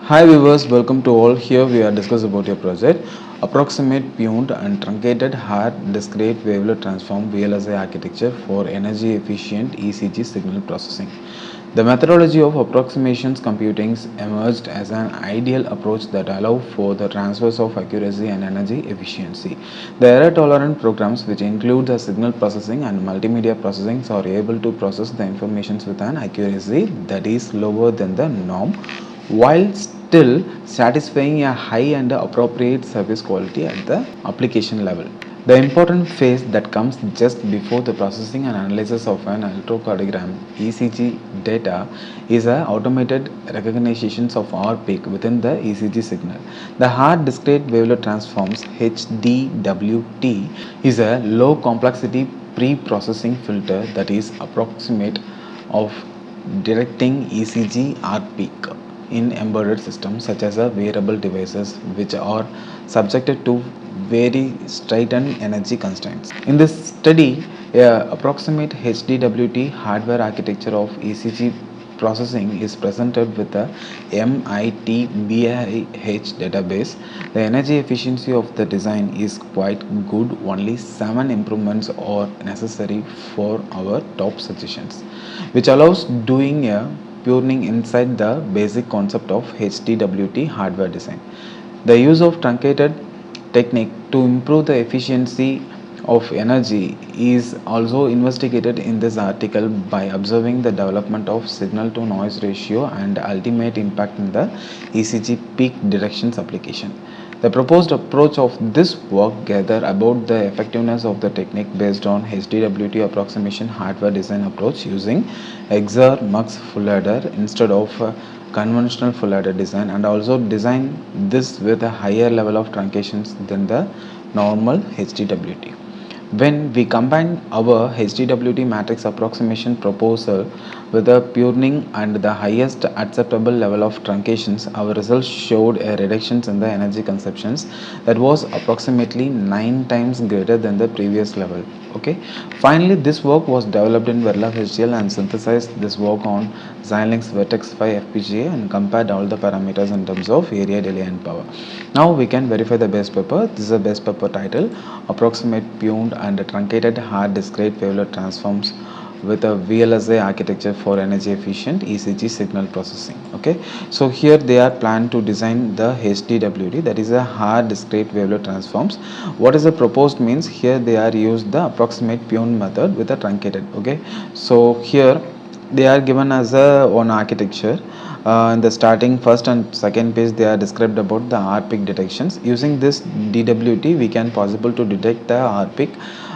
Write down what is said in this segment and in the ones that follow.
Hi viewers, welcome to all. Here we are discussing about your project Approximate Pruned and Truncated Haar Discrete Wavelet Transform VLSI Architecture for Energy-Efficient ECG Signal Processing. The methodology of approximations computing emerged as an ideal approach that allowed for the transfers of accuracy and energy efficiency. The error-tolerant programs, which include the signal processing and multimedia processing, are able to process the information with an accuracy that is lower than the norm, while still satisfying a high and appropriate service quality at the application level. The important phase that comes just before the processing and analysis of an electrocardiogram ECG data is a automated recognition of R-peak within the ECG signal. The Haar Discrete Wavelet Transforms HDWT is a low complexity pre-processing filter that is approximate of detecting ECG R-peak in embedded systems such as wearable devices, which are subjected to very straitened energy constraints. In this study, approximate HDWT hardware architecture of ECG processing is presented with the MIT-BIH database. The energy efficiency of the design is quite good. Only 7 improvements are necessary for our top suggestions, which allows doing a pruning inside the basic concept of HDWT hardware design. The use of truncated technique to improve the efficiency of energy is also investigated in this article by observing the development of signal to noise ratio and ultimate impact in the ECG peak detections application. The proposed approach of this work gather about the effectiveness of the technique based on HDWT approximation hardware design approach using XR-Mux full adder instead of conventional full adder design, and also design this with a higher level of truncations than the normal HDWT. When we combine our HDWT matrix approximation proposal with the pruning and the highest acceptable level of truncations, our results showed a reduction in the energy consumptions that was approximately 9 times greater than the previous level. Okay. Finally, this work was developed in Verla HDL and synthesized this work on Xilinx Vertex 5 FPGA and compared all the parameters in terms of area, delay and power. Now we can verify the base paper. This is a base paper title, Approximate Pruned and Truncated Haar Discrete Wavelet Transforms with a VLSI architecture for energy efficient ECG signal processing. Okay, so here they are planned to design the HDWT, that is a Haar Discrete Wavelet Transforms. What is the proposed means? Here they are used the approximate pruned method with a truncated. Okay, so here they are given as a one architecture. In the starting first and second page they are described about the R-peak detections. Using this DWT we can possible to detect the R-peak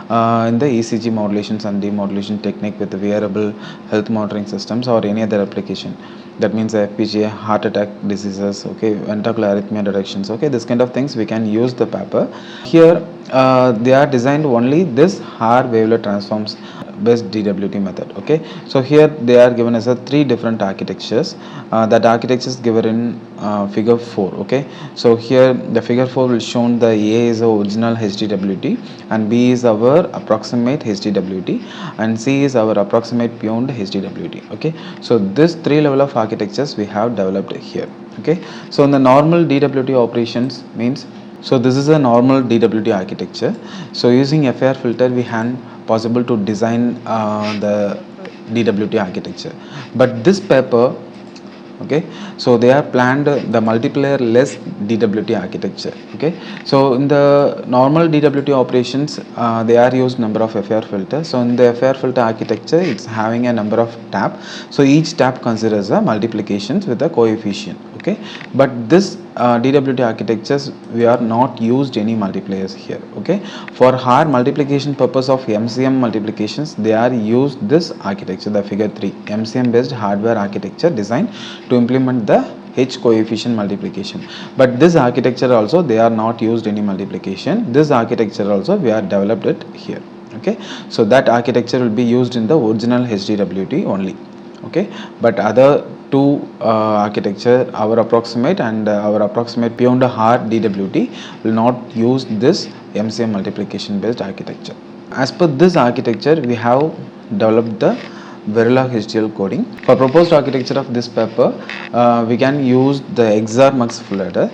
in the ECG modulations and demodulation technique with the wearable health monitoring systems or any other application. That means FPGA, heart attack diseases, okay, ventricular arrhythmia detections, okay, this kind of things we can use the paper. Here they are designed only this Haar wavelet transforms based DWT method. Okay, so here they are given as a 3 different architectures. That architecture is given in figure 4. Okay, so here the figure 4 will show the A is the original HDWT and B is our approximate HDWT and C is our approximate pruned HDWT. Okay, so this 3 level of architectures we have developed here. Okay, so in the normal DWT operations means, so this is a normal DWT architecture. So using FAR filter we can possible to design the DWT architecture, but this paper, okay, so they are planned the multiplier less DWT architecture. Okay, so in the normal DWT operations they are used number of FAR filters. So in the FAR filter architecture it's having a number of tap, so each tap considers a multiplications with a coefficient. Okay, but this DWT architectures we are not used any multipliers here. Okay, for Haar multiplication purpose of MCM multiplications they are used this architecture, the figure 3 MCM based hardware architecture designed to implement the H coefficient multiplication. But this architecture also they are not used any multiplication. This architecture also we are developed it here. Okay, so that architecture will be used in the original HDWT only. Okay, but other two architecture, our approximate and our approximate beyond Haar DWT will not use this MCM multiplication based architecture. As per this architecture we have developed the Verilog HDL coding. For proposed architecture of this paper, we can use the XR-MUX full adder.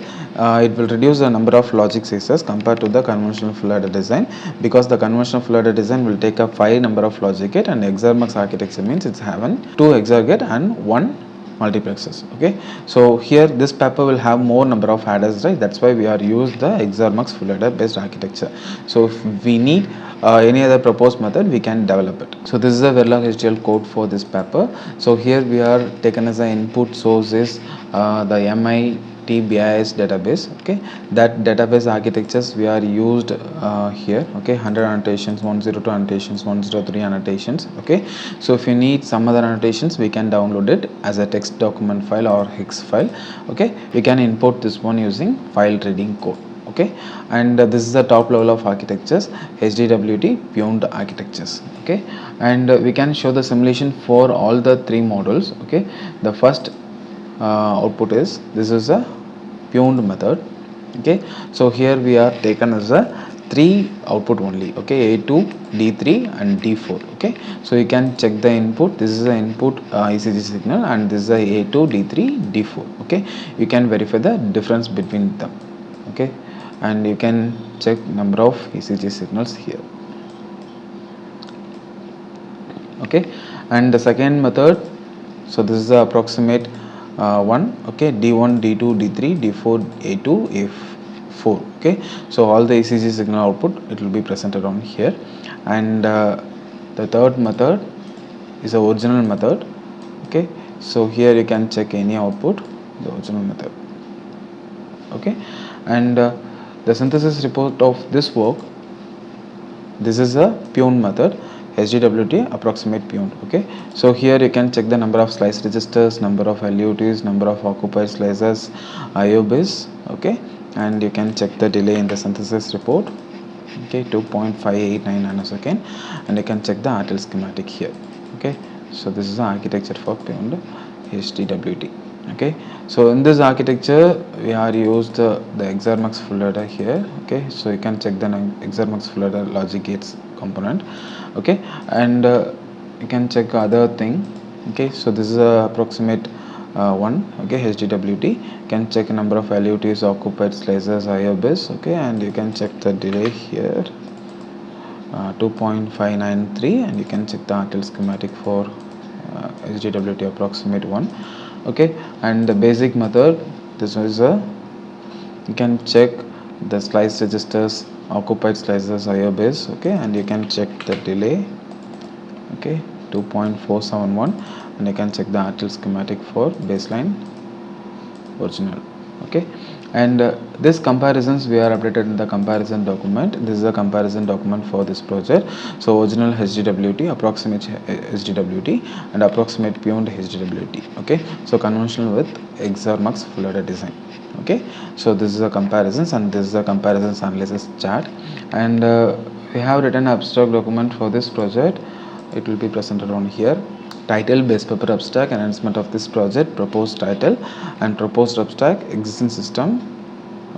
It will reduce the number of logic sizes compared to the conventional full adder design, because the conventional full adder design will take up 5 number of logic gate, and XR-MUX architecture means it's having 2 XR gate and 1 multiplexes. Okay, so here this paper will have more number of adders, right? That's why we are used the XR-MUX full adder based architecture. So if we need any other proposed method, we can develop it. So this is the Verilog HDL code for this paper. So here we are taken as an input source is the MIT-BIS database. Okay, that database architectures we are used here. Okay, 100 annotations, 102 annotations, 103 annotations. Okay, so if you need some other annotations, we can download it as a text document file or hex file. Okay, we can import this one using file reading code. Okay, and this is the top level of architectures, HDWT Pruned architectures. Okay, and we can show the simulation for all the 3 modules. Okay, the first output is, this is a Pruned method. Okay, so here we are taken as a 3 output only. Okay, A2, D3 and D4. Okay, so you can check the input. This is the input ECG signal, and this is the A2, D3, D4. Okay, you can verify the difference between them. Okay, and you can check number of ECG signals here. Okay, and the second method, so this is the approximate one. Okay, D1, D2, D3, D4, A2, A4. Okay, so all the ECG signal output, it will be presented on here. And the third method is the original method. Okay, so here you can check any output, the original method. Okay, and the synthesis report of this work, this is a Pruned method, HDWT approximate Pruned. Okay, so here you can check the number of slice registers, number of LUTs, number of occupied slices, IO bits. Okay, and you can check the delay in the synthesis report. Okay, 2.589 nanosecond, and you can check the RTL schematic here. Okay, so this is the architecture for Pruned HDWT. Okay, so in this architecture we are used the XR-MUX full adder here. Okay, so you can check the XR-MUX full adder logic gates component. Okay, and you can check other thing. Okay, so this is a approximate one. Okay, HDWT. You can check number of LUTs, occupied slices, IO bits. Okay, and you can check the delay here, 2.593, and you can check the RTL schematic for HDWT approximate one. Okay, and the basic method, this is you can check the slice registers, occupied slices, IO base. Okay, and you can check the delay. Okay, 2.471, and you can check the RTL schematic for baseline original. Okay, and this comparisons we are updated in the comparison document. This is a comparison document for this project. So original HDWT, approximate HDWT, and approximate Pruned HDWT. Okay, so conventional with XR-MUX full adder design. Okay, so this is a comparisons, and this is a comparisons analysis chart, and we have written an abstract document for this project. It will be presented on here. Title, base paper abstract, announcement of this project, proposed title and proposed abstract, existing system.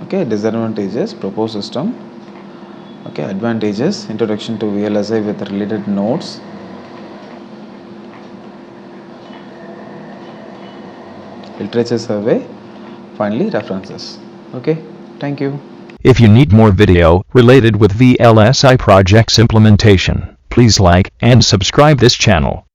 Okay, disadvantages, proposed system. Okay, advantages, introduction to VLSI with related notes. Literature survey, finally references. Okay, thank you. If you need more video related with VLSI projects implementation, please like and subscribe this channel.